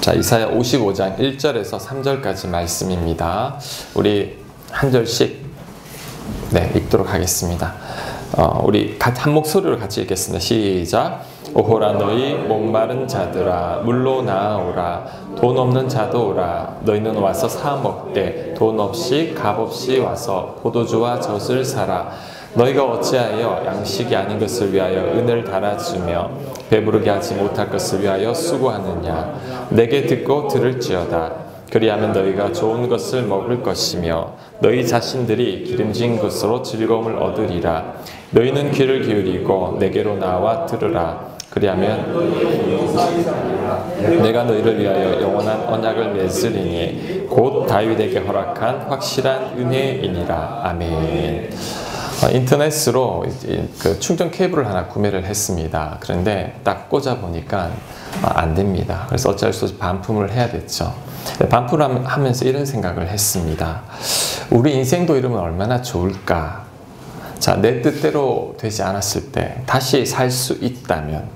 자, 이사야 55장 1절에서 3절까지 말씀입니다. 우리 한 절씩 읽도록 하겠습니다. 우리 한 목소리로 같이 읽겠습니다. 시작. 오호라 너희 목마른 자들아 물로 나아오라. 돈 없는 자도 오라. 너희는 와서 사 먹되 돈 없이 값 없이 와서 포도주와 젖을 사라. 너희가 어찌하여 양식이 아닌 것을 위하여 은을 달아주며 배부르게 하지 못할 것을 위하여 수고하느냐. 내게 듣고 들을지어다. 그리하면 너희가 좋은 것을 먹을 것이며 너희 자신들이 기름진 것으로 즐거움을 얻으리라. 너희는 귀를 기울이고 내게로 나와 들으라. 그리하면 내가 너희를 위하여 영원한 언약을 맺으리니 곧 다윗에게 허락한 확실한 은혜이니라. 아멘. 인터넷으로 그 충전 케이블을 하나 구매를 했습니다. 그런데 딱 꽂아 보니까 안 됩니다. 그래서 어쩔 수 없이 반품을 해야 됐죠. 반품을 하면서 이런 생각을 했습니다. 우리 인생도 이러면 얼마나 좋을까. 자, 내 뜻대로 되지 않았을 때 다시 살 수 있다면,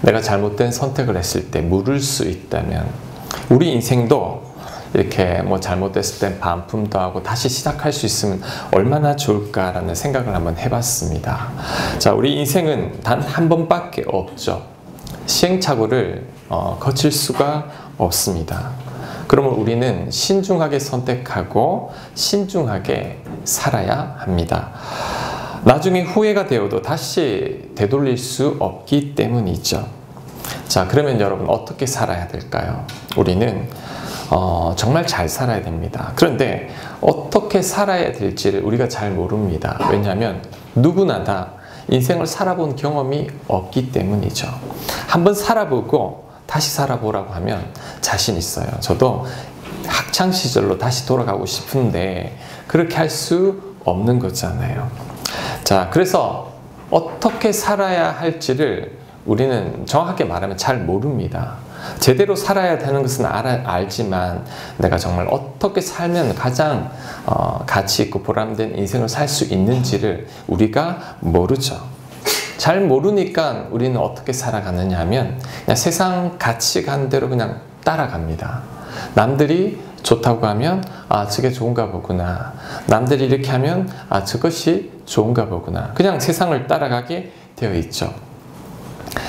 내가 잘못된 선택을 했을 때 물을 수 있다면, 우리 인생도 이렇게 잘못됐을 땐 반품도 하고 다시 시작할 수 있으면 얼마나 좋을까라는 생각을 한번 해봤습니다. 자, 우리 인생은 단 한 번밖에 없죠. 시행착오를 거칠 수가 없습니다. 그러면 우리는 신중하게 선택하고 신중하게 살아야 합니다. 나중에 후회가 되어도 다시 되돌릴 수 없기 때문이죠. 자, 그러면 여러분 어떻게 살아야 될까요? 우리는 정말 잘 살아야 됩니다. 그런데 어떻게 살아야 될지를 우리가 잘 모릅니다. 왜냐하면 누구나 다 인생을 살아본 경험이 없기 때문이죠. 한번 살아보고 다시 살아보라고 하면 자신 있어요. 저도 학창시절로 다시 돌아가고 싶은데 그렇게 할 수 없는 거잖아요. 자, 그래서 어떻게 살아야 할지를 우리는 정확하게 말하면 잘 모릅니다. 제대로 살아야 되는 것은 알지만 내가 정말 어떻게 살면 가장 가치 있고 보람된 인생을 살 수 있는지를 우리가 모르죠. 잘 모르니까 우리는 어떻게 살아가느냐 하면 그냥 세상 가치관대로 그냥 따라갑니다. 남들이 좋다고 하면 저게 좋은가 보구나. 남들이 이렇게 하면 저것이 좋은가 보구나. 그냥 세상을 따라가게 되어 있죠.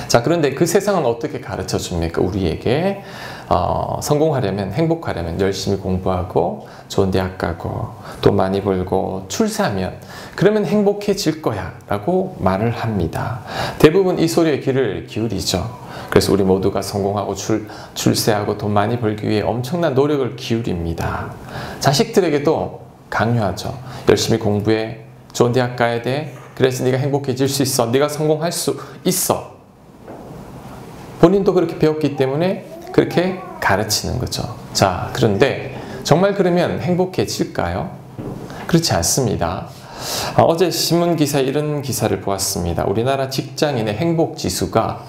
자, 그런데 그 세상은 어떻게 가르쳐 줍니까? 우리에게 성공하려면, 행복하려면 열심히 공부하고 좋은 대학 가고 돈 많이 벌고 출세하면 그러면 행복해질 거야 라고 말을 합니다. 대부분 이 소리에 귀를 기울이죠. 그래서 우리 모두가 성공하고 출세하고 돈 많이 벌기 위해 엄청난 노력을 기울입니다. 자식들에게도 강요하죠. 열심히 공부해. 좋은 대학 가야 돼. 그래서 네가 행복해질 수 있어. 네가 성공할 수 있어. 본인도 그렇게 배웠기 때문에 그렇게 가르치는 거죠. 자, 그런데 정말 그러면 행복해질까요? 그렇지 않습니다. 어제 신문 기사에 이런 기사를 보았습니다. 우리나라 직장인의 행복 지수가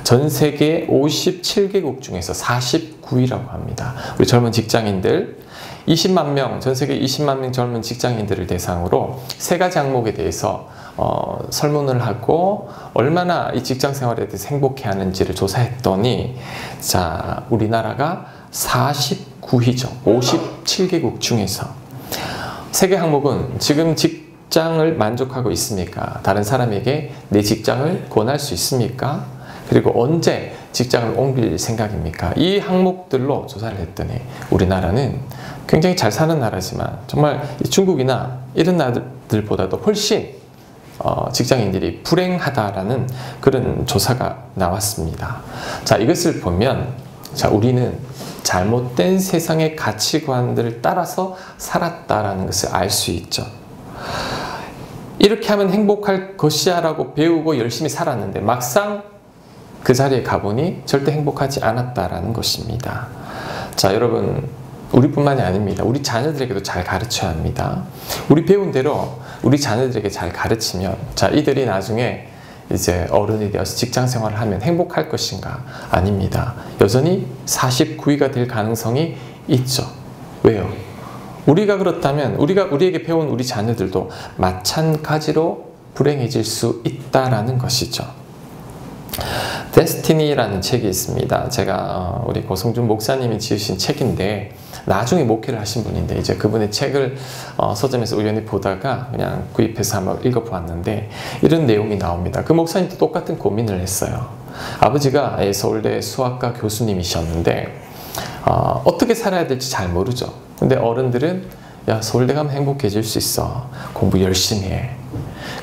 전 세계 57개국 중에서 49위라고 합니다. 우리 젊은 직장인들 20만 명, 전 세계 20만 명 젊은 직장인들을 대상으로 세 가지 항목에 대해서 설문을 하고 얼마나 이 직장 생활에 대해서 행복해 하는지를 조사했더니, 자, 우리나라가 49위죠. 57개국 중에서. 세 개 항목은 지금 직장을 만족하고 있습니까? 다른 사람에게 내 직장을 권할 수 있습니까? 그리고 언제 직장을 옮길 생각입니까? 이 항목들로 조사를 했더니 우리나라는 굉장히 잘 사는 나라지만 정말 중국이나 이런 나라들보다도 훨씬 직장인들이 불행하다라는 그런 조사가 나왔습니다. 자, 이것을 보면 자, 우리는 잘못된 세상의 가치관들을 따라서 살았다라는 것을 알 수 있죠. 이렇게 하면 행복할 것이야 라고 배우고 열심히 살았는데 막상 그 자리에 가보니 절대 행복하지 않았다라는 것입니다. 자, 여러분, 우리뿐만이 아닙니다. 우리 자녀들에게도 잘 가르쳐야 합니다. 우리 배운 대로 우리 자녀들에게 잘 가르치면, 자, 이들이 나중에 이제 어른이 되어서 직장 생활을 하면 행복할 것인가? 아닙니다. 여전히 49위가 될 가능성이 있죠. 왜요? 우리가 그렇다면 우리에게 배운 우리 자녀들도 마찬가지로 불행해질 수 있다라는 것이죠. 데스티니라는 책이 있습니다. 제가 우리 고성준 목사님이 지으신 책인데 나중에 목회를 하신 분인데 이제 그분의 책을 서점에서 우연히 보다가 그냥 구입해서 한번 읽어보았는데 이런 내용이 나옵니다. 그 목사님도 똑같은 고민을 했어요. 아버지가 서울대 수학과 교수님이셨는데 어떻게 살아야 될지 잘 모르죠. 근데 어른들은 야, 서울대 가면 행복해질 수 있어. 공부 열심히 해.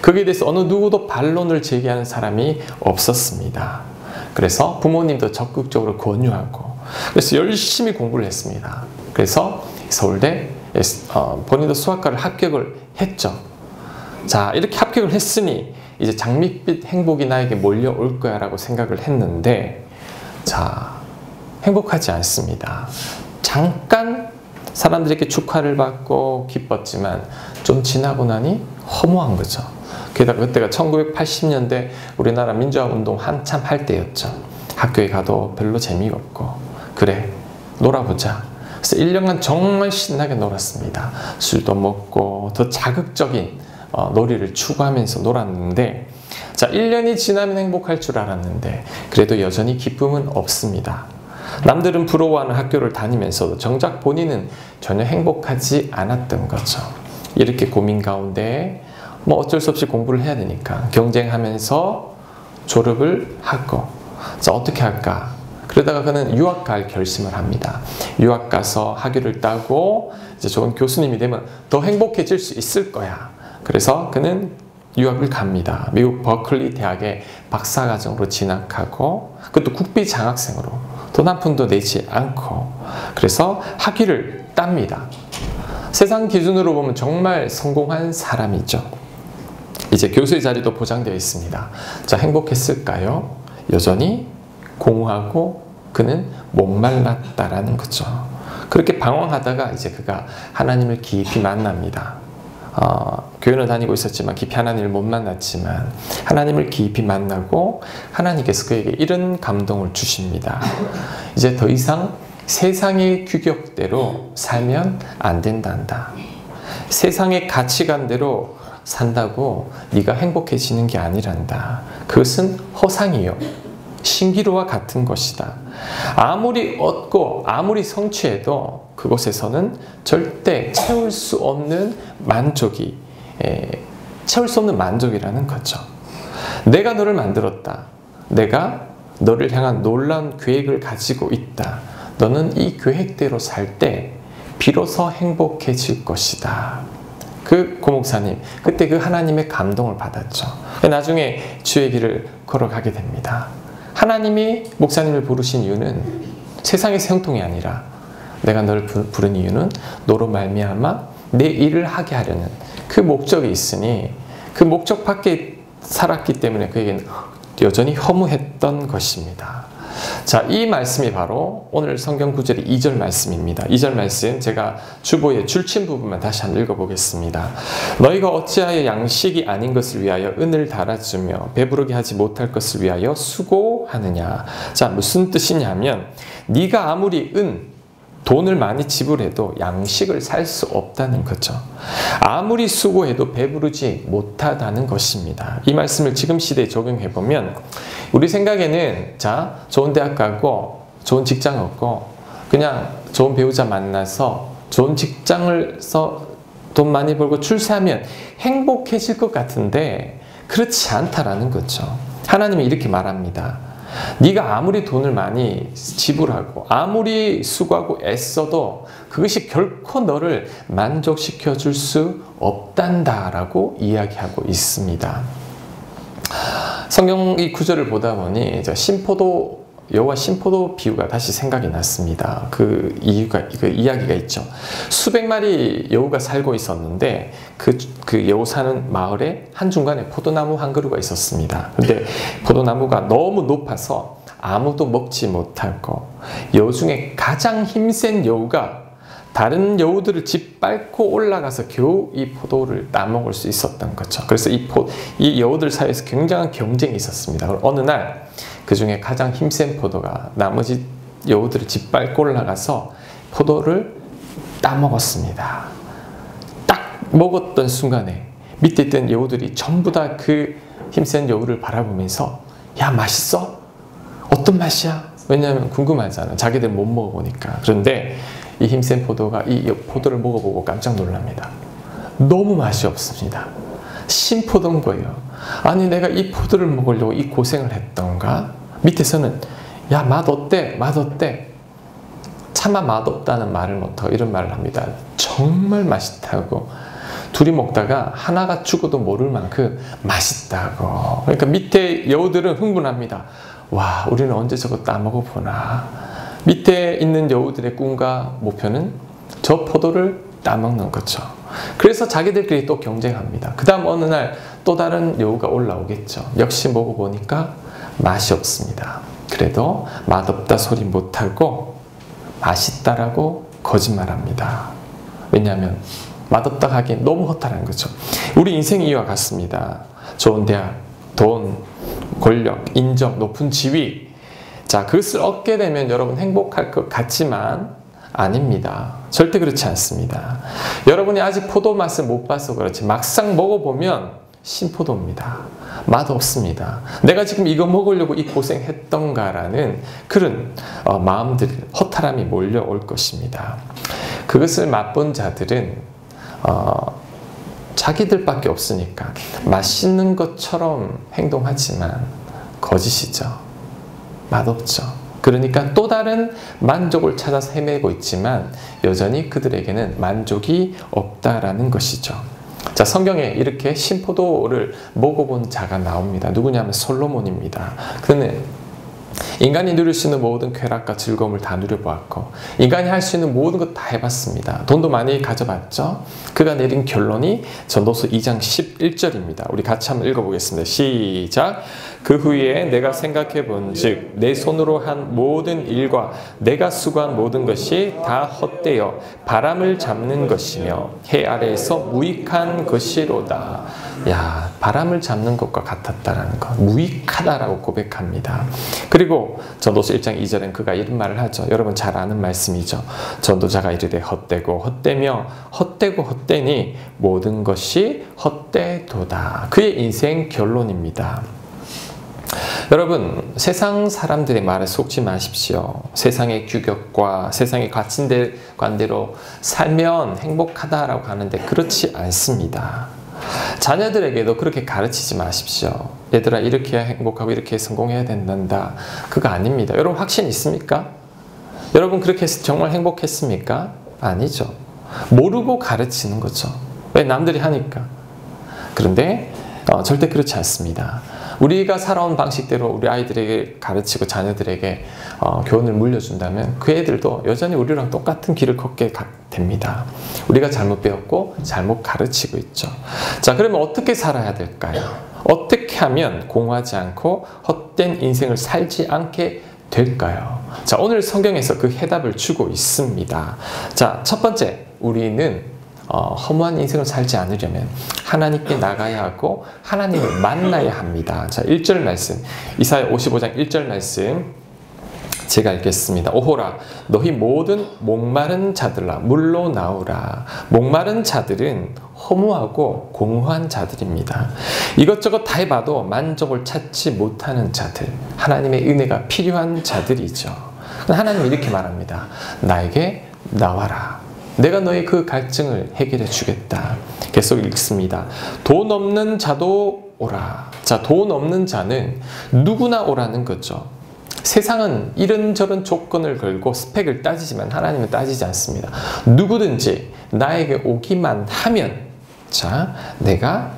거기에 대해서 어느 누구도 반론을 제기하는 사람이 없었습니다. 그래서 부모님도 적극적으로 권유하고 그래서 열심히 공부를 했습니다. 그래서 서울대 본인도 수학과를 합격을 했죠. 자, 이렇게 합격을 했으니 이제 장밋빛 행복이 나에게 몰려올 거야 라고 생각을 했는데 자, 행복하지 않습니다. 잠깐 사람들에게 축하를 받고 기뻤지만 좀 지나고 나니 허무한 거죠. 게다가 그때가 1980년대 우리나라 민주화 운동 한참 할 때였죠. 학교에 가도 별로 재미가 없고 그래 놀아보자. 그래서 1년간 정말 신나게 놀았습니다. 술도 먹고 더 자극적인 놀이를 추구하면서 놀았는데 자 1년이 지나면 행복할 줄 알았는데 그래도 여전히 기쁨은 없습니다. 남들은 부러워하는 학교를 다니면서도 정작 본인은 전혀 행복하지 않았던 거죠. 이렇게 고민 가운데 뭐 어쩔 수 없이 공부를 해야 되니까 경쟁하면서 졸업을 하고 자 어떻게 할까? 그러다가 그는 유학 갈 결심을 합니다. 유학 가서 학위를 따고 이제 좋은 교수님이 되면 더 행복해질 수 있을 거야. 그래서 그는 유학을 갑니다. 미국 버클리 대학에 박사과정으로 진학하고 그것도 국비 장학생으로 돈 한 푼도 내지 않고 그래서 학위를 땁니다. 세상 기준으로 보면 정말 성공한 사람이죠. 이제 교수의 자리도 보장되어 있습니다. 자, 행복했을까요? 여전히 공허하고 그는 목말랐다라는 거죠. 그렇게 방황하다가 이제 그가 하나님을 깊이 만납니다. 교회는 다니고 있었지만 깊이 하나님을 못 만났지만 하나님을 깊이 만나고 하나님께서 그에게 이런 감동을 주십니다. 이제 더 이상 세상의 규격대로 살면 안 된단다. 세상의 가치관대로 산다고 네가 행복해지는 게 아니란다. 그것은 허상이요 신기루와 같은 것이다. 아무리 얻고 아무리 성취해도 그곳에서는 절대 채울 수 없는 만족이라는 거죠. 내가 너를 만들었다. 내가 너를 향한 놀라운 계획을 가지고 있다. 너는 이 계획대로 살 때 비로소 행복해질 것이다. 그 고목사님 그때 그 하나님의 감동을 받았죠. 나중에 주의 길을 걸어가게 됩니다. 하나님이 목사님을 부르신 이유는 세상에서 형통이 아니라 내가 너를 부른 이유는 너로 말미암아 내 일을 하게 하려는 그 목적이 있으니 그 목적 밖에 살았기 때문에 그에게는 여전히 허무했던 것입니다. 자, 이 말씀이 바로 오늘 성경 구절의 2절 말씀입니다. 2절 말씀 제가 주보의 줄친 부분만 다시 한번 읽어보겠습니다. 너희가 어찌하여 양식이 아닌 것을 위하여 은을 달아주며 배부르게 하지 못할 것을 위하여 수고하느냐. 자, 무슨 뜻이냐면 네가 아무리 돈을 많이 지불해도 양식을 살 수 없다는 거죠. 아무리 수고해도 배부르지 못하다는 것입니다. 이 말씀을 지금 시대에 적용해보면 우리 생각에는 자 좋은 대학 가고 좋은 직장 얻고 그냥 좋은 배우자 만나서 좋은 직장을 써 돈 많이 벌고 출세하면 행복해질 것 같은데 그렇지 않다라는 거죠. 하나님이 이렇게 말합니다. 네가 아무리 돈을 많이 지불하고 아무리 수고하고 애써도 그것이 결코 너를 만족시켜 줄 수 없단다라고 이야기하고 있습니다. 성경 이 구절을 보다 보니 여호와 신포도 비유가 다시 생각이 났습니다. 그 이야기가 있죠. 수백 마리 여우가 살고 있었는데 그 여우 사는 마을에 한중간에 포도나무 한 그루가 있었습니다. 근데 포도나무가 너무 높아서 아무도 먹지 못하고 여우 중에 가장 힘센 여우가 다른 여우들을 짓밟고 올라가서 겨우 이 포도를 따먹을 수 있었던 거죠. 그래서 이 여우들 사이에서 굉장한 경쟁이 있었습니다. 어느 날 그 중에 가장 힘센 포도가 나머지 여우들을 짓밟고 올라가서 포도를 따먹었습니다. 딱 먹었던 순간에 밑에 있던 여우들이 전부 다 그 힘센 여우를 바라보면서 야 맛있어? 어떤 맛이야? 왜냐하면 궁금하잖아. 자기들 못 먹어보니까. 그런데 이 힘센 포도가 이 포도를 먹어보고 깜짝 놀랍니다. 너무 맛이 없습니다. 신포도인 거예요. 아니 내가 이 포도를 먹으려고 이 고생을 했던가? 밑에서는 야 맛 어때? 맛 어때? 차마 맛없다는 말을 못하고 이런 말을 합니다. 정말 맛있다고. 둘이 먹다가 하나가 죽어도 모를 만큼 맛있다고. 그러니까 밑에 여우들은 흥분합니다. 와 우리는 언제 저거 따먹어보나. 밑에 있는 여우들의 꿈과 목표는 저 포도를 따먹는 거죠. 그래서 자기들끼리 또 경쟁합니다. 그 다음 어느 날 또 다른 여우가 올라오겠죠. 역시 먹어보니까 맛이 없습니다. 그래도 맛없다 소리 못하고 맛있다라고 거짓말합니다. 왜냐하면 맛없다 하기엔 너무 허탈한 거죠. 우리 인생이 이와 같습니다. 좋은 대학, 돈, 권력, 인정, 높은 지위. 자, 그것을 얻게 되면 여러분 행복할 것 같지만 아닙니다. 절대 그렇지 않습니다. 여러분이 아직 포도 맛을 못 봐서 그렇지 막상 먹어보면 신포도입니다. 맛없습니다. 내가 지금 이거 먹으려고 이 고생했던가라는 그런 마음들, 허탈함이 몰려올 것입니다. 그것을 맛본 자들은 자기들밖에 없으니까 맛있는 것처럼 행동하지만 거짓이죠. 맛없죠. 그러니까 또 다른 만족을 찾아서 헤매고 있지만 여전히 그들에게는 만족이 없다라는 것이죠. 자, 성경에 이렇게 신포도를 먹어본 자가 나옵니다. 누구냐면 솔로몬입니다. 그는 인간이 누릴 수 있는 모든 쾌락과 즐거움을 다 누려보았고 인간이 할 수 있는 모든 것 다 해봤습니다. 돈도 많이 가져봤죠. 그가 내린 결론이 전도서 2장 11절입니다. 우리 같이 한번 읽어보겠습니다. 시작! 그 후에 내가 생각해 본즉 내 손으로 한 모든 일과 내가 수고한 모든 것이 다 헛되어 바람을 잡는 것이며 해 아래에서 무익한 것이로다. 야, 바람을 잡는 것과 같았다라는 것, 무익하다라고 고백합니다. 그리고 전도서 1장 2절엔 그가 이런 말을 하죠. 여러분 잘 아는 말씀이죠. 전도자가 이르되 헛되고 헛되며 헛되고 헛되니 모든 것이 헛되도다. 그의 인생 결론입니다. 여러분 세상 사람들의 말에 속지 마십시오. 세상의 규격과 세상의 가치관대로 살면 행복하다라고 하는데 그렇지 않습니다. 자녀들에게도 그렇게 가르치지 마십시오. 얘들아 이렇게 해야 행복하고 이렇게 해야 성공해야 된단다. 그거 아닙니다. 여러분 확신 있습니까? 여러분 그렇게 해서 정말 행복했습니까? 아니죠. 모르고 가르치는 거죠. 왜? 남들이 하니까. 그런데 절대 그렇지 않습니다. 우리가 살아온 방식대로 우리 아이들에게 가르치고 자녀들에게 교훈을 물려준다면 그 애들도 여전히 우리랑 똑같은 길을 걷게 됩니다. 우리가 잘못 배웠고 잘못 가르치고 있죠. 자, 그러면 어떻게 살아야 될까요? 어떻게 하면 공허하지 않고 헛된 인생을 살지 않게 될까요? 자, 오늘 성경에서 그 해답을 주고 있습니다. 자, 첫 번째, 우리는 허무한 인생을 살지 않으려면 하나님께 나가야 하고 하나님을 만나야 합니다. 자, 1절 말씀, 이사야 55장 1절 말씀 제가 읽겠습니다. 오호라 너희 모든 목마른 자들아 물로 나오라. 목마른 자들은 허무하고 공허한 자들입니다. 이것저것 다 해봐도 만족을 찾지 못하는 자들, 하나님의 은혜가 필요한 자들이죠. 하나님이 이렇게 말합니다. 나에게 나와라. 내가 너의 그 갈증을 해결해 주겠다. 계속 읽습니다. 돈 없는 자도 오라. 자, 돈 없는 자는 누구나 오라는 거죠. 세상은 이런저런 조건을 걸고 스펙을 따지지만 하나님은 따지지 않습니다. 누구든지 나에게 오기만 하면 자, 내가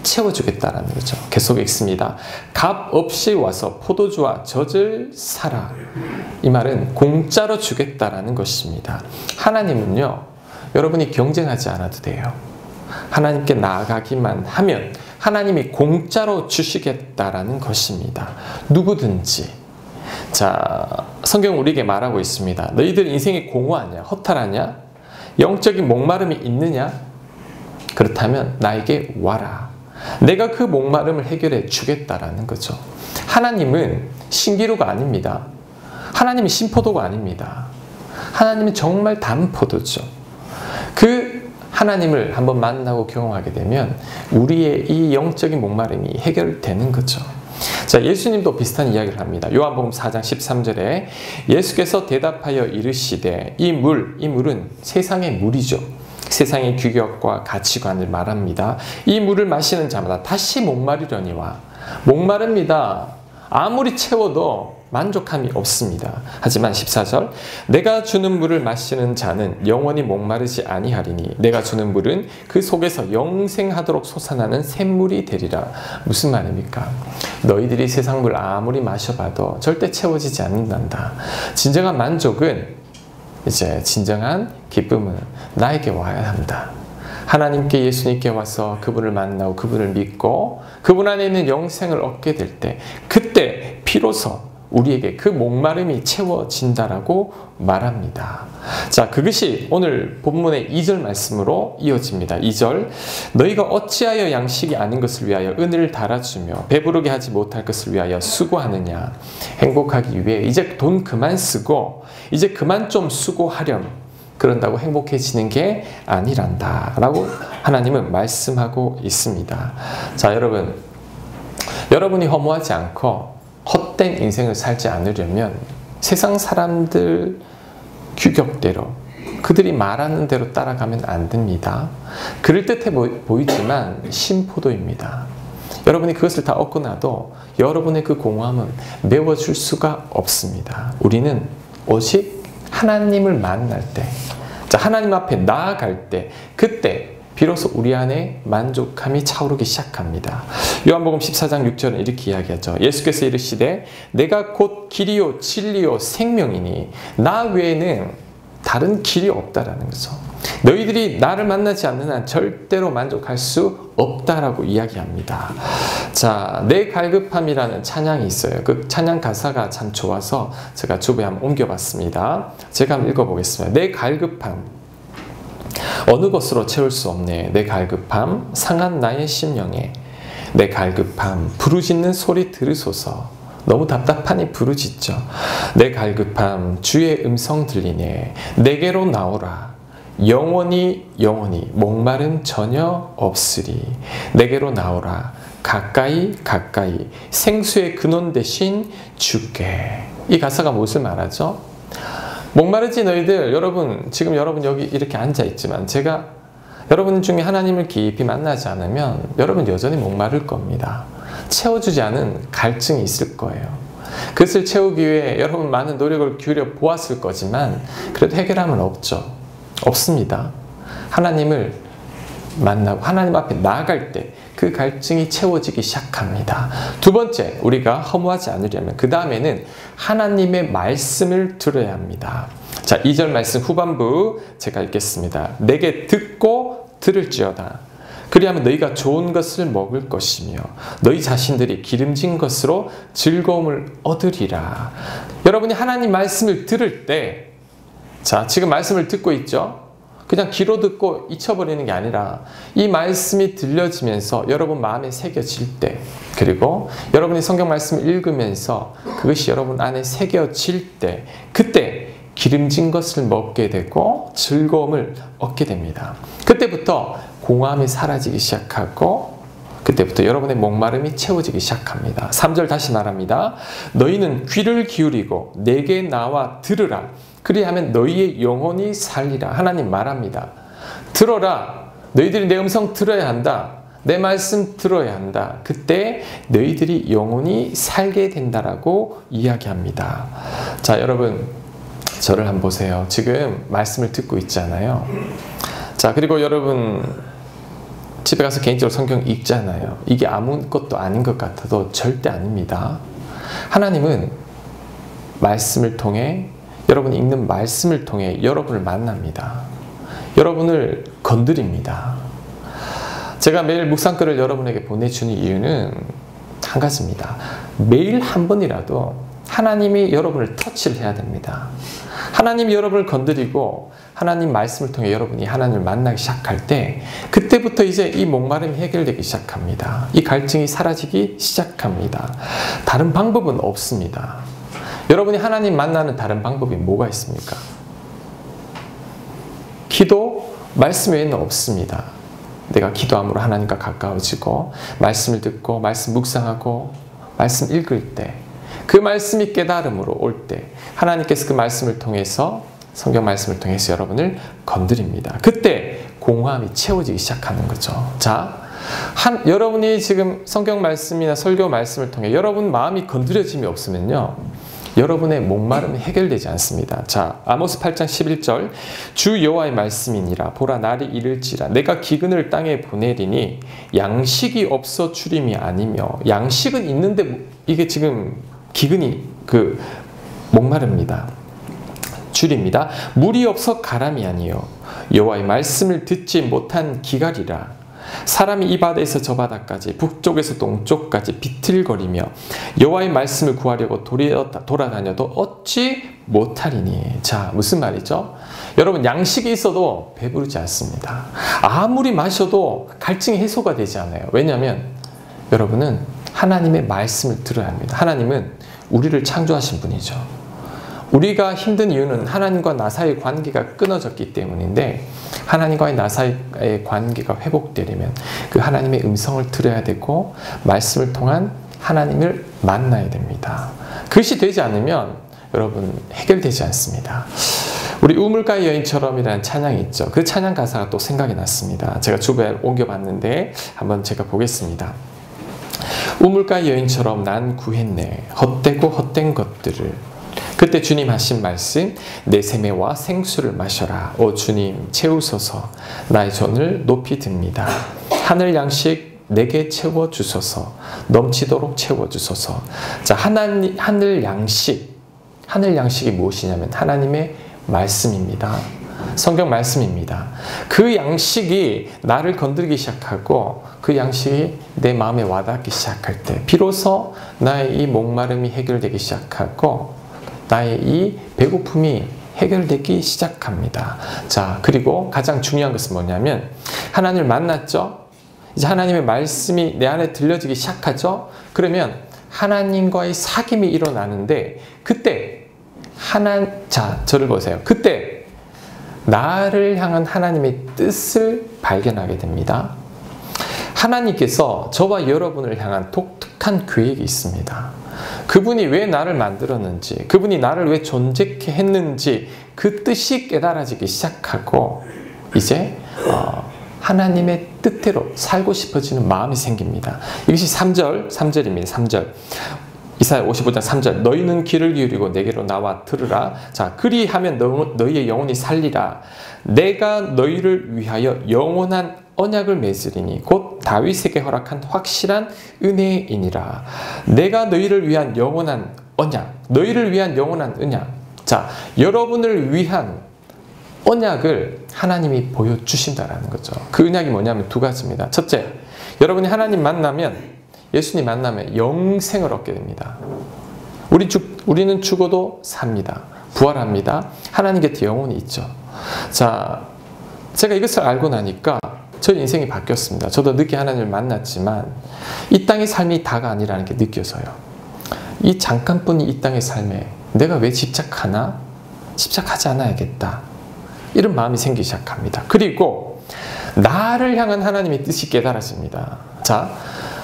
채워주겠다라는 거죠. 계속 읽습니다. 값 없이 와서 포도주와 젖을 사라. 이 말은 공짜로 주겠다라는 것입니다. 하나님은요, 여러분이 경쟁하지 않아도 돼요. 하나님께 나아가기만 하면 하나님이 공짜로 주시겠다라는 것입니다. 누구든지. 자, 성경은 우리에게 말하고 있습니다. 너희들 인생이 공허하냐? 허탈하냐? 영적인 목마름이 있느냐? 그렇다면 나에게 와라. 내가 그 목마름을 해결해 주겠다라는 거죠. 하나님은 신기루가 아닙니다. 하나님은 신포도가 아닙니다. 하나님은 정말 단 포도죠. 그 하나님을 한번 만나고 경험하게 되면 우리의 이 영적인 목마름이 해결되는 거죠. 자, 예수님도 비슷한 이야기를 합니다. 요한복음 4장 13절에 예수께서 대답하여 이르시되 이 물은 세상의 물이죠. 세상의 규격과 가치관을 말합니다. 이 물을 마시는 자마다 다시 목마르려니와 목마릅니다. 아무리 채워도 만족함이 없습니다. 하지만 14절 내가 주는 물을 마시는 자는 영원히 목마르지 아니하리니 내가 주는 물은 그 속에서 영생하도록 솟아나는 샘물이 되리라. 무슨 말입니까? 너희들이 세상 물 아무리 마셔봐도 절대 채워지지 않는단다. 진정한 만족은 진정한 기쁨은 나에게 와야 한다. 하나님께 예수님께 와서 그분을 만나고 그분을 믿고 그분 안에 있는 영생을 얻게 될 때 그때 비로소 우리에게 그 목마름이 채워진다라고 말합니다. 자, 그것이 오늘 본문의 2절 말씀으로 이어집니다. 2절 너희가 어찌하여 양식이 아닌 것을 위하여 은을 달아주며 배부르게 하지 못할 것을 위하여 수고하느냐. 행복하기 위해 이제 돈 그만 쓰고 이제 그만 좀 수고하렴. 그런다고 행복해지는 게 아니란다 라고 하나님은 말씀하고 있습니다. 자, 여러분이 허무하지 않고 헛된 인생을 살지 않으려면 세상 사람들 규격대로 그들이 말하는 대로 따라가면 안 됩니다. 그럴듯해 보이지만 심포도입니다. 여러분이 그것을 다 얻고 나도 여러분의 그 공허함은 메워줄 수가 없습니다. 우리는 오직 하나님을 만날 때, 자, 하나님 앞에 나아갈 때, 그때 비로소 우리 안에 만족함이 차오르기 시작합니다. 요한복음 14장 6절은 이렇게 이야기하죠. 예수께서 이르시되 내가 곧 길이요 진리요 생명이니 나 외에는 다른 길이 없다라는 거죠. 너희들이 나를 만나지 않는 한 절대로 만족할 수 없다라고 이야기합니다. 자, 내 갈급함이라는 찬양이 있어요. 그 찬양 가사가 참 좋아서 제가 주부에 한번 옮겨봤습니다. 제가 한번 읽어보겠습니다. 내 갈급함 어느 것으로 채울 수 없네. 내 갈급함 상한 나의 심령에 내 갈급함 부르짖는 소리 들으소서. 너무 답답하니 부르짖죠. 내 갈급함 주의 음성 들리네. 내게로 나오라. 영원히 목마름 전혀 없으리. 내게로 나오라. 가까이 생수의 근원 대신 주께. 이 가사가 무엇을 말하죠? 목마르지 너희들. 지금 여러분 여기 이렇게 앉아있지만 제가 여러분 중에 하나님을 깊이 만나지 않으면 여러분 여전히 목마를 겁니다. 채워주지 않은 갈증이 있을 거예요. 그것을 채우기 위해 여러분 많은 노력을 기울여 보았을 거지만 그래도 해결함은 없습니다. 하나님을 만나고 하나님 앞에 나아갈 때 그 갈증이 채워지기 시작합니다. 두 번째, 우리가 허무하지 않으려면 그 다음에는 하나님의 말씀을 들어야 합니다. 자, 2절 말씀 후반부 제가 읽겠습니다. 내게 듣고 들을지어다. 그리하면 너희가 좋은 것을 먹을 것이며 너희 자신들이 기름진 것으로 즐거움을 얻으리라. 여러분이 하나님 말씀을 들을 때, 자, 지금 말씀을 듣고 있죠? 그냥 귀로 듣고 잊혀버리는 게 아니라 이 말씀이 들려지면서 여러분 마음에 새겨질 때, 그리고 여러분이 성경 말씀을 읽으면서 그것이 여러분 안에 새겨질 때, 그때 기름진 것을 먹게 되고 즐거움을 얻게 됩니다. 그때부터 공허함이 사라지기 시작하고 그때부터 여러분의 목마름이 채워지기 시작합니다. 3절 다시 말합니다. 너희는 귀를 기울이고 내게 나와 들으라. 그리하면 너희의 영혼이 살리라. 하나님 말합니다. 들어라. 너희들이 내 음성 들어야 한다. 내 말씀 들어야 한다. 그때 너희들이 영혼이 살게 된다라고 이야기합니다. 자, 여러분 저를 한번 보세요. 지금 말씀을 듣고 있잖아요. 자, 그리고 여러분 집에 가서 개인적으로 성경 읽잖아요. 이게 아무것도 아닌 것 같아도 절대 아닙니다. 하나님은 말씀을 통해, 여러분이 읽는 말씀을 통해 여러분을 만납니다. 여러분을 건드립니다. 제가 매일 묵상글을 여러분에게 보내주는 이유는 한 가지입니다. 매일 한 번이라도 하나님이 여러분을 터치를 해야 됩니다. 하나님이 여러분을 건드리고 하나님 말씀을 통해 여러분이 하나님을 만나기 시작할 때 그때부터 이제 이 목마름이 해결되기 시작합니다. 이 갈증이 사라지기 시작합니다. 다른 방법은 없습니다. 여러분이 하나님 만나는 다른 방법이 뭐가 있습니까? 기도, 말씀 외에는 없습니다. 내가 기도함으로 하나님과 가까워지고 말씀을 듣고 말씀 묵상하고 말씀 읽을 때, 그 말씀이 깨달음으로 올 때 하나님께서 그 말씀을 통해서, 성경 말씀을 통해서 여러분을 건드립니다. 그때 공허함이 채워지기 시작하는 거죠. 자, 여러분이 지금 성경 말씀이나 설교 말씀을 통해 여러분 마음이 건드려짐이 없으면요, 여러분의 목마름이 해결되지 않습니다. 자, 아모스 8장 11절, 주 여호와의 말씀이니라. 보라, 날이 이를지라. 내가 기근을 땅에 보내리니 양식이 없어 주림이 아니며. 양식은 있는데 이게 지금 기근이 목마릅니다. 줄입니다. 물이 없어 가람이 아니요 여호와의 말씀을 듣지 못한 기갈이라. 사람이 이 바다에서 저 바다까지, 북쪽에서 동쪽까지 비틀거리며 여호와의 말씀을 구하려고 돌아다녀도 얻지 못하리니. 자, 무슨 말이죠? 여러분, 양식이 있어도 배부르지 않습니다. 아무리 마셔도 갈증이 해소가 되지 않아요. 왜냐하면 여러분은 하나님의 말씀을 들어야 합니다. 하나님은 우리를 창조하신 분이죠. 우리가 힘든 이유는 하나님과 나 사이의 관계가 끊어졌기 때문인데, 하나님과의 나 사이의 관계가 회복되려면 그 하나님의 음성을 들어야 되고 말씀을 통한 하나님을 만나야 됩니다. 그것이 되지 않으면 여러분 해결되지 않습니다. 우리 우물가의 여인처럼이라는 찬양이 있죠. 그 찬양 가사가 또 생각이 났습니다. 제가 주변에 옮겨봤는데 한번 제가 보겠습니다. 우물가의 여인처럼 난 구했네, 헛되고 헛된 것들을. 그때 주님 하신 말씀, 내 세매와 생수를 마셔라. 오 주님, 채우소서. 나의 손을 높이 듭니다. 하늘 양식 내게 채워주소서. 넘치도록 채워주소서. 자, 하늘 양식이 무엇이냐면 하나님의 말씀입니다. 성경 말씀입니다. 그 양식이 나를 건드리기 시작하고 그 양식이 내 마음에 와닿기 시작할 때 비로소 나의 이 목마름이 해결되기 시작하고 나의 이 배고픔이 해결되기 시작합니다. 자, 그리고 가장 중요한 것은 뭐냐면 하나님을 만났죠? 이제 하나님의 말씀이 내 안에 들려지기 시작하죠? 그러면 하나님과의 사귐이 일어나는데 그때 자, 저를 보세요. 그때 나를 향한 하나님의 뜻을 발견하게 됩니다. 하나님께서 저와 여러분을 향한 독특한 계획이 있습니다. 그분이 왜 나를 만들었는지, 그분이 나를 왜 존재케 했는지 그 뜻이 깨달아지기 시작하고 이제 하나님의 뜻대로 살고 싶어지는 마음이 생깁니다. 이것이 3절입니다. 3절. 이사야 55장 3절. 너희는 귀를 기울이고 내게로 나와 들으라. 자, 그리하면 너희의 영혼이 살리라. 내가 너희를 위하여 영원한 언약을 맺으리니 곧 다윗에게 허락한 확실한 은혜이니라. 내가 너희를 위한 영원한 언약, 너희를 위한 영원한 언약. 자, 여러분을 위한 언약을 하나님이 보여주신다라는 거죠. 그 언약이 뭐냐면 두 가지입니다. 첫째, 여러분이 하나님 만나면, 예수님 만나면 영생을 얻게 됩니다. 우리는 죽어도 삽니다. 부활합니다. 하나님 곁에 영혼이 있죠. 자, 제가 이것을 알고 나니까 저의 인생이 바뀌었습니다. 저도 늦게 하나님을 만났지만 이 땅의 삶이 다가 아니라는 게 느껴져요. 이 잠깐뿐인 이 땅의 삶에 내가 왜 집착하나? 집착하지 않아야겠다. 이런 마음이 생기기 시작합니다. 그리고 나를 향한 하나님의 뜻이 깨달아집니다. 자,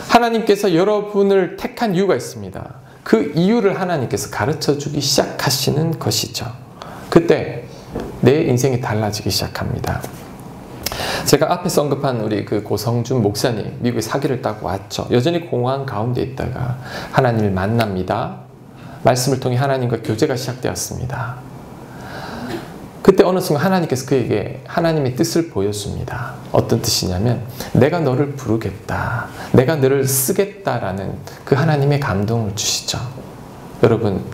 하나님께서 여러분을 택한 이유가 있습니다. 그 이유를 하나님께서 가르쳐주기 시작하시는 것이죠. 그때 내 인생이 달라지기 시작합니다. 제가 앞에서 언급한 우리 그 고성준 목사님, 미국에 사기를 따고 왔죠. 여전히 공허한 가운데 있다가 하나님을 만납니다. 말씀을 통해 하나님과 교제가 시작되었습니다. 그때 어느 순간 하나님께서 그에게 하나님의 뜻을 보여줍니다. 어떤 뜻이냐면 내가 너를 부르겠다. 내가 너를 쓰겠다라는 그 하나님의 감동을 주시죠. 여러분,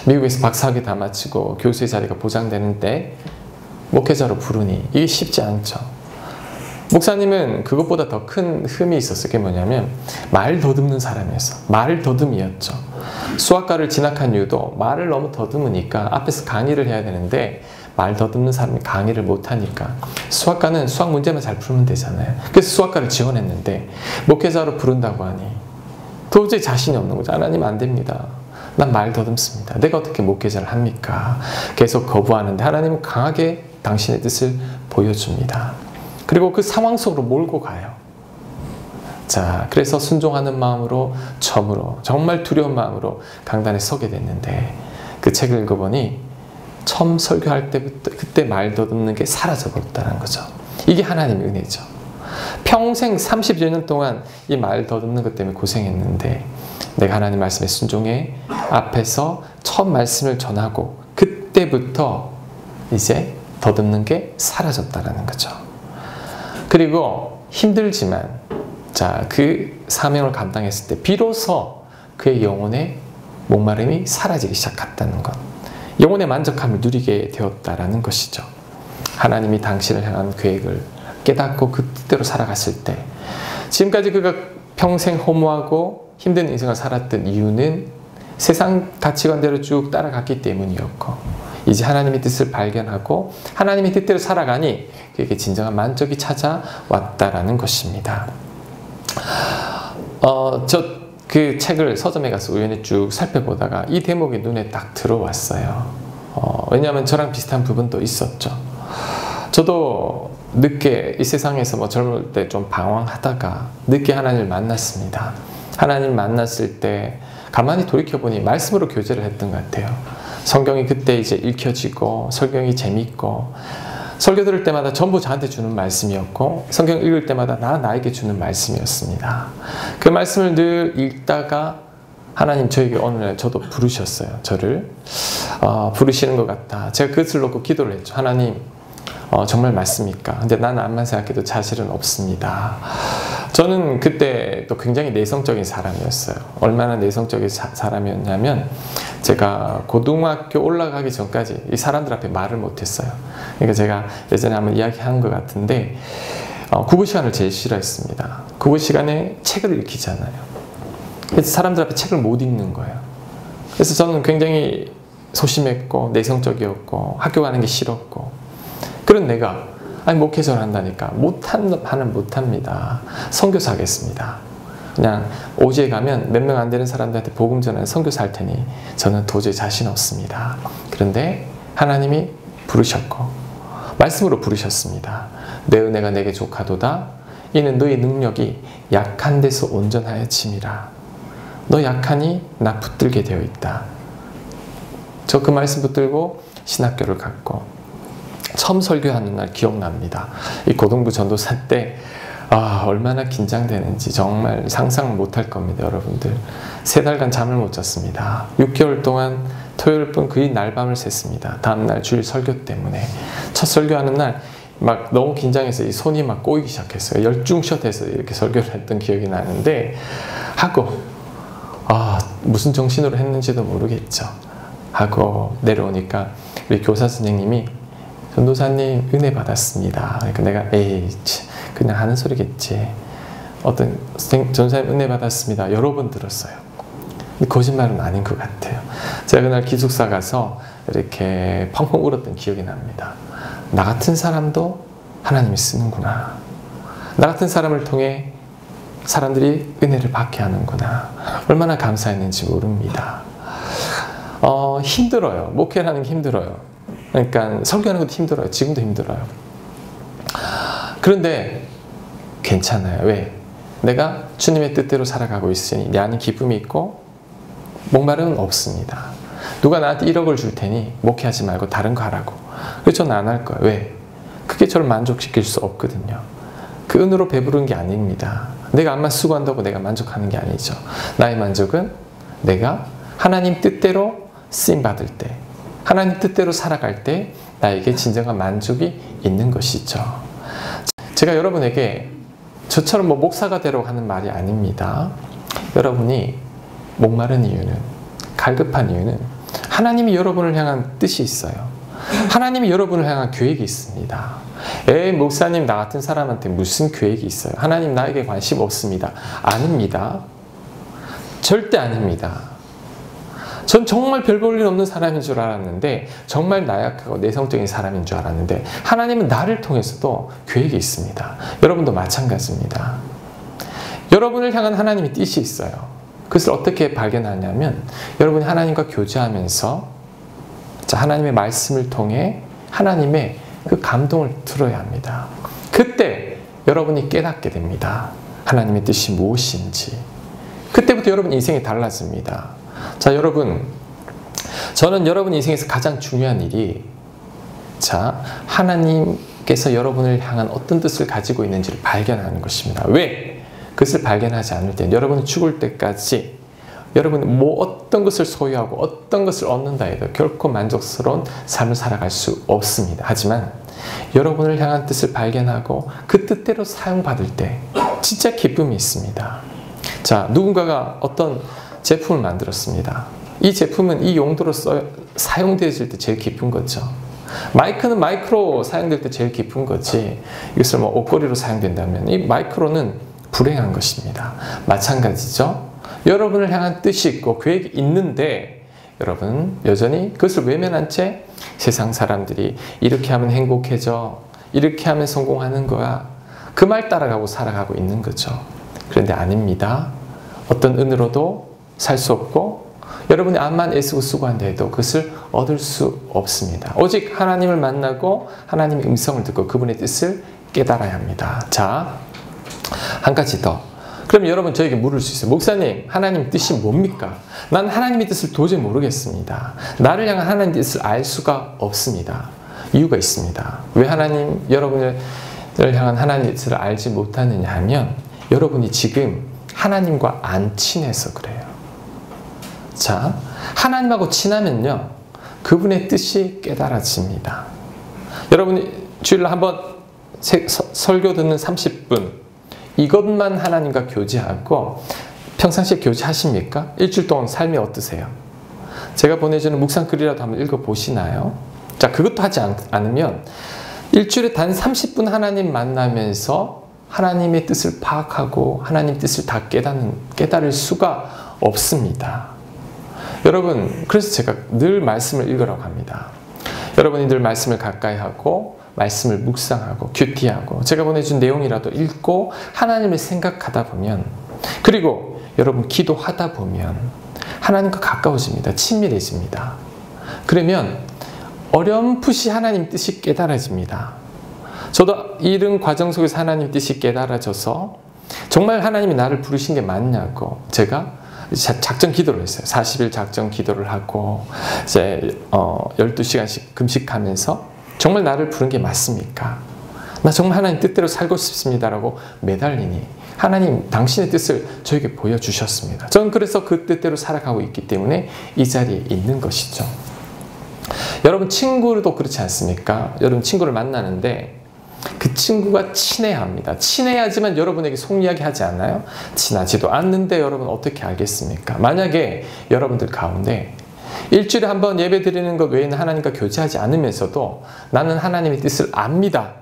미국에서 박사학위 다 마치고 교수의 자리가 보장되는데 목회자로 부르니 이게 쉽지 않죠. 목사님은 그것보다 더 큰 흠이 있었어요. 그게 뭐냐면 말 더듬는 사람이었어. 말 더듬이었죠. 수학과를 진학한 이유도 말을 너무 더듬으니까 앞에서 강의를 해야 되는데 말 더듬는 사람이 강의를 못하니까 수학과는 수학 문제만 잘 풀면 되잖아요. 그래서 수학과를 지원했는데 목회자로 부른다고 하니 도저히 자신이 없는 거죠. 하나님 안 됩니다. 난 말 더듬습니다. 내가 어떻게 목회자를 합니까? 계속 거부하는데 하나님은 강하게 당신의 뜻을 보여줍니다. 그리고 그 상황 속으로 몰고 가요. 자, 그래서 순종하는 마음으로 처음으로 정말 두려운 마음으로 강단에 서게 됐는데 그 책을 읽어보니 처음 설교할 때부터 그때 말 더듬는 게 사라져 버렸다는 거죠. 이게 하나님의 은혜죠. 평생 30여 년 동안 이 말 더듬는 것 때문에 고생했는데 내가 하나님 말씀에 순종해 앞에서 처음 말씀을 전하고 그때부터 이제 더듬는 게 사라졌다는 거죠. 그리고 힘들지만 자, 그 사명을 감당했을 때 비로소 그의 영혼의 목마름이 사라지기 시작했다는 것. 영혼의 만족함을 누리게 되었다라는 것이죠. 하나님이 당신을 향한 계획을 깨닫고 그 뜻대로 살아갔을 때 지금까지 그가 평생 허무하고 힘든 인생을 살았던 이유는 세상 가치관대로 쭉 따라갔기 때문이었고 이제 하나님의 뜻을 발견하고 하나님의 뜻대로 살아가니 그에게 진정한 만족이 찾아왔다라는 것입니다. 저 그 책을 서점에 가서 우연히 쭉 살펴보다가 이 대목이 눈에 딱 들어왔어요. 왜냐하면 저랑 비슷한 부분도 있었죠. 저도 늦게 이 세상에서 뭐 젊을 때 좀 방황하다가 늦게 하나님을 만났습니다. 하나님을 만났을 때 가만히 돌이켜보니 말씀으로 교제를 했던 것 같아요. 성경이 그때 이제 읽혀지고 성경이 재밌고 설교 들을 때마다 전부 저한테 주는 말씀이었고 성경 읽을 때마다 나에게 주는 말씀이었습니다. 그 말씀을 늘 읽다가 하나님 저에게 어느 날 저도 부르셨어요. 저를 부르시는 것 같다. 제가 그것을 놓고 기도를 했죠. 하나님 정말 맞습니까? 근데 나는 암만 생각해도 자질은 없습니다. 저는 그때 또 굉장히 내성적인 사람이었어요. 얼마나 내성적인 사람이었냐면 제가 고등학교 올라가기 전까지 이 사람들 앞에 말을 못했어요. 그러니까 제가 예전에 한번 이야기한 것 같은데 국어 시간을 제일 싫어했습니다. 국어 시간에 책을 읽히잖아요. 그래서 사람들 앞에 책을 못 읽는 거예요. 그래서 저는 굉장히 소심했고 내성적이었고 학교 가는 게 싫었고 그런 내가 목회자를 한다니까 못합니다. 선교사 하겠습니다. 그냥 오지에 가면 몇 명 안 되는 사람들한테 복음 전하는 선교사 할 테니 저는 도저히 자신 없습니다. 그런데 하나님이 부르셨고 말씀으로 부르셨습니다. 내 은혜가 내게 족하도다. 이는 너의 능력이 약한 데서 온전하여 침이라. 너 약하니 나 붙들게 되어 있다. 저 그 말씀 붙들고 신학교를 갔고 처음 설교하는 날 기억납니다. 이 고등부 전도사 때 얼마나 긴장되는지 정말 상상 못할 겁니다. 여러분들 3달간 잠을 못 잤습니다. 6개월 동안 토요일뿐 거의 날밤을 샜습니다. 다음날 주일 설교 때문에 첫 설교하는 날 막 너무 긴장해서 이 손이 막 꼬이기 시작했어요. 열중샷해서 이렇게 설교를 했던 기억이 나는데 하고 무슨 정신으로 했는지도 모르겠죠. 하고 내려오니까 우리 교사 선생님이 전도사님 은혜 받았습니다. 그러니까 내가 그냥 하는 소리겠지. 어떤 전도사님 은혜 받았습니다. 여러 번 들었어요. 거짓말은 아닌 것 같아요. 제가 그날 기숙사 가서 이렇게 펑펑 울었던 기억이 납니다. 나 같은 사람도 하나님이 쓰는구나. 나 같은 사람을 통해 사람들이 은혜를 받게 하는구나. 얼마나 감사했는지 모릅니다. 힘들어요. 목회라는 게 힘들어요. 그러니까 설교하는 것도 힘들어요. 지금도 힘들어요. 그런데 괜찮아요. 왜? 내가 주님의 뜻대로 살아가고 있으니 내 안에 기쁨이 있고 목마름은 없습니다. 누가 나한테 1억을 줄 테니 목회하지 말고 다른 거 하라고. 그래서 저는 안 할 거예요. 왜? 그게 저를 만족시킬 수 없거든요. 그 은으로 배부른 게 아닙니다. 내가 암만 수고한다고 내가 만족하는 게 아니죠. 나의 만족은 내가 하나님 뜻대로 쓰임받을 때 하나님 뜻대로 살아갈 때 나에게 진정한 만족이 있는 것이죠. 제가 여러분에게 저처럼 목사가 되라고 하는 말이 아닙니다. 여러분이 목마른 이유는 갈급한 이유는 하나님이 여러분을 향한 뜻이 있어요. 하나님이 여러분을 향한 계획이 있습니다. 목사님 나 같은 사람한테 무슨 계획이 있어요? 하나님 나에게 관심 없습니다. 아닙니다. 절대 아닙니다. 전 정말 별 볼 일 없는 사람인 줄 알았는데 정말 나약하고 내성적인 사람인 줄 알았는데 하나님은 나를 통해서도 계획이 있습니다. 여러분도 마찬가지입니다. 여러분을 향한 하나님의 뜻이 있어요. 그것을 어떻게 발견하냐면 여러분이 하나님과 교제하면서 하나님의 말씀을 통해 하나님의 그 감동을 들어야 합니다. 그때 여러분이 깨닫게 됩니다. 하나님의 뜻이 무엇인지. 그때부터 여러분 인생이 달라집니다. 자, 여러분, 저는 여러분 인생에서 가장 중요한 일이, 자, 하나님께서 여러분을 향한 어떤 뜻을 가지고 있는지를 발견하는 것입니다. 왜? 그것을 발견하지 않을 때 여러분은 죽을 때까지 여러분은 뭐 어떤 것을 소유하고 어떤 것을 얻는다 해도 결코 만족스러운 삶을 살아갈 수 없습니다. 하지만 여러분을 향한 뜻을 발견하고 그 뜻대로 사용받을 때 진짜 기쁨이 있습니다. 자, 누군가가 어떤 제품을 만들었습니다. 이 제품은 이 용도로 사용되어질 때 제일 기쁜 거죠. 마이크는 마이크로 사용될 때 제일 기쁜 거지, 이것을 뭐 옷걸이로 사용된다면 이 마이크로는 불행한 것입니다. 마찬가지죠. 여러분을 향한 뜻이 있고 계획이 있는데 여러분 여전히 그것을 외면한 채 세상 사람들이 이렇게 하면 행복해져, 이렇게 하면 성공하는 거야, 그 말 따라가고 살아가고 있는 거죠. 그런데 아닙니다. 어떤 은으로도 살 수 없고 여러분이 암만 애쓰고 수고한다 해도 그것을 얻을 수 없습니다. 오직 하나님을 만나고 하나님의 음성을 듣고 그분의 뜻을 깨달아야 합니다. 자, 한 가지 더. 그럼 여러분 저에게 물을 수 있어요. 목사님, 하나님 뜻이 뭡니까? 난 하나님의 뜻을 도저히 모르겠습니다. 나를 향한 하나님의 뜻을 알 수가 없습니다. 이유가 있습니다. 왜 하나님, 여러분을 향한 하나님의 뜻을 알지 못하느냐 하면 여러분이 지금 하나님과 안 친해서 그래요. 자, 하나님하고 친하면요 그분의 뜻이 깨달아집니다. 여러분이 주일날 한번 설교 듣는 30분 이것만 하나님과 교제하고 평상시에 교제하십니까? 일주일 동안 삶이 어떠세요? 제가 보내주는 묵상글이라도 한번 읽어보시나요? 자, 그것도 하지 않으면 일주일에 단 30분 하나님 만나면서 하나님의 뜻을 파악하고 하나님의 뜻을 다 깨달을 수가 없습니다. 여러분, 그래서 제가 늘 말씀을 읽으라고 합니다. 여러분이 늘 말씀을 가까이 하고 말씀을 묵상하고 큐티하고 제가 보내준 내용이라도 읽고 하나님을 생각하다 보면, 그리고 여러분 기도하다 보면 하나님과 가까워집니다. 친밀해집니다. 그러면 어렴풋이 하나님 뜻이 깨달아집니다. 저도 이런 과정 속에서 하나님 뜻이 깨달아져서 정말 하나님이 나를 부르신 게 맞냐고 제가 작전 기도를 했어요. 40일 작전 기도를 하고 이제 12시간씩 금식하면서 정말 나를 부른 게 맞습니까? 나 정말 하나님 뜻대로 살고 싶습니다라고 매달리니 하나님 당신의 뜻을 저에게 보여주셨습니다. 저는 그래서 그 뜻대로 살아가고 있기 때문에 이 자리에 있는 것이죠. 여러분 친구도 그렇지 않습니까? 여러분 친구를 만나는데 그 친구가 친해야 합니다. 친해야지만 여러분에게 속 이야기 하지 않나요? 친하지도 않는데 여러분 어떻게 알겠습니까? 만약에 여러분들 가운데 일주일에 한 번 예배 드리는 것 외에는 하나님과 교제하지 않으면서도 나는 하나님의 뜻을 압니다,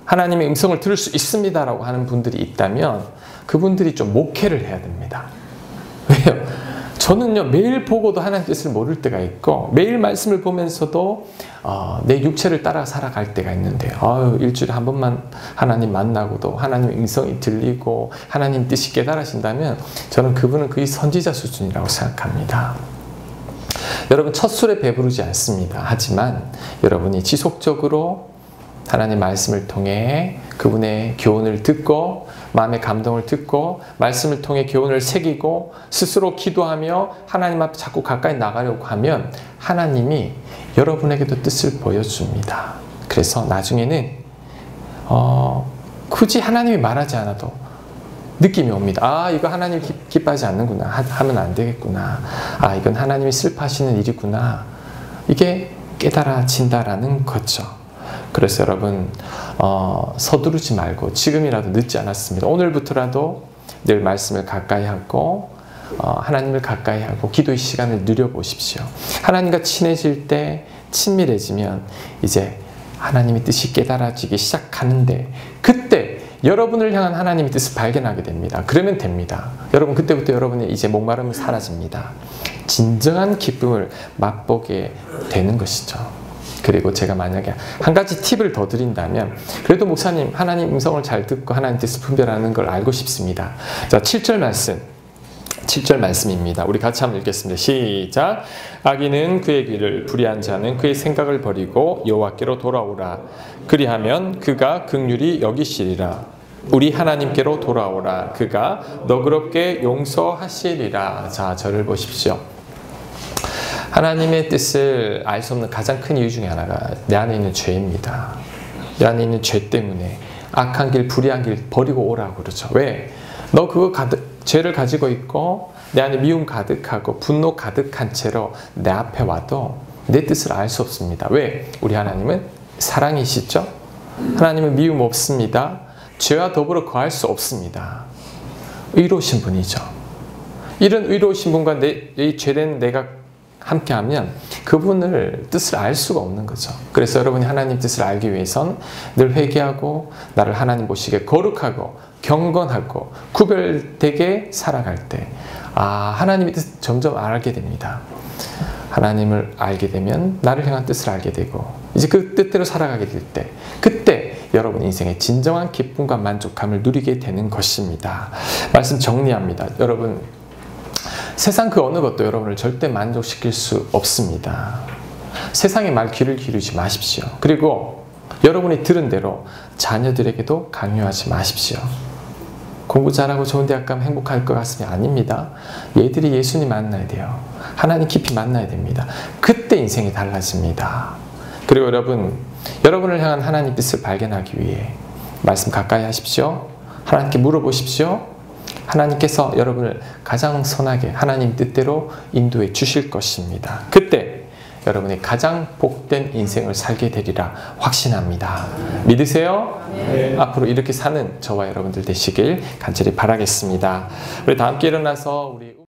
하나님의 음성을 들을 수 있습니다 라고 하는 분들이 있다면 그분들이 좀 목회를 해야 됩니다. 왜요? 저는요 매일 보고도 하나님 뜻을 모를 때가 있고 매일 말씀을 보면서도 내 육체를 따라 살아갈 때가 있는데 일주일에 한 번만 하나님 만나고도 하나님의 음성이 들리고 하나님 뜻이 깨달아진다면 저는 그분은 거의 선지자 수준이라고 생각합니다. 여러분 첫 술에 배부르지 않습니다. 하지만 여러분이 지속적으로 하나님의 말씀을 통해 그분의 교훈을 듣고 마음의 감동을 듣고 말씀을 통해 교훈을 새기고 스스로 기도하며 하나님 앞에 자꾸 가까이 나가려고 하면 하나님이 여러분에게도 뜻을 보여줍니다. 그래서 나중에는 굳이 하나님이 말하지 않아도 느낌이 옵니다. 이거 하나님 기뻐하지 않는구나. 하면 안 되겠구나. 이건 하나님이 슬퍼하시는 일이구나. 이게 깨달아진다라는 거죠. 그래서 여러분 서두르지 말고 지금이라도 늦지 않았습니다. 오늘부터라도 늘 말씀을 가까이 하고 하나님을 가까이 하고 기도의 시간을 누려보십시오. 하나님과 친해질 때 친밀해지면 이제 하나님의 뜻이 깨달아지기 시작하는데 그때 여러분을 향한 하나님의 뜻을 발견하게 됩니다. 그러면 됩니다. 여러분 그때부터 여러분의 이제 목마름은 사라집니다. 진정한 기쁨을 맛보게 되는 것이죠. 그리고 제가 만약에 한 가지 팁을 더 드린다면 그래도 목사님 하나님 음성을 잘 듣고 하나님 뜻을 분별하는 걸 알고 싶습니다. 자, 7절 말씀입니다. 우리 같이 한번 읽겠습니다. 시작. 악인은 그의 길을 불의한 자는 그의 생각을 버리고 여호와께로 돌아오라. 그리하면 그가 긍휼히 여기시리라. 우리 하나님께로 돌아오라. 그가 너그럽게 용서하시리라. 자, 저를 보십시오. 하나님의 뜻을 알 수 없는 가장 큰 이유 중에 하나가 내 안에 있는 죄입니다. 내 안에 있는 죄 때문에 악한 길, 불의한 길 버리고 오라고 그러죠. 왜? 너 그거 죄를 가지고 있고 내 안에 미움 가득하고 분노 가득한 채로 내 앞에 와도 내 뜻을 알 수 없습니다. 왜? 우리 하나님은 사랑이시죠? 하나님은 미움 없습니다. 죄와 더불어 거할 수 없습니다. 의로우신 분이죠. 이런 의로우신 분과 이 죄된 내가 함께하면 그분을 뜻을 알 수가 없는 거죠. 그래서 여러분이 하나님 뜻을 알기 위해선 늘 회개하고 나를 하나님 보시기에 거룩하고 경건하고 구별되게 살아갈 때 하나님의 뜻을 점점 알게 됩니다. 하나님을 알게 되면 나를 향한 뜻을 알게 되고 이제 그 뜻대로 살아가게 될 때 그때 여러분 인생의 진정한 기쁨과 만족감을 누리게 되는 것입니다. 말씀 정리합니다. 여러분 세상 그 어느 것도 여러분을 절대 만족시킬 수 없습니다. 세상의 말 귀를 기울이지 마십시오. 그리고 여러분이 들은 대로 자녀들에게도 강요하지 마십시오. 공부 잘하고 좋은 대학 가면 행복할 것 같으면 아닙니다. 얘들이 예수님 만나야 돼요. 하나님 깊이 만나야 됩니다. 그때 인생이 달라집니다. 그리고 여러분을 향한 하나님 뜻을 발견하기 위해 말씀 가까이 하십시오. 하나님께 물어보십시오. 하나님께서 여러분을 가장 선하게 하나님 뜻대로 인도해 주실 것입니다. 그때 여러분이 가장 복된 인생을 살게 되리라 확신합니다. 믿으세요? 네. 앞으로 이렇게 사는 저와 여러분들 되시길 간절히 바라겠습니다. 우리 다 함께 일어나서 우리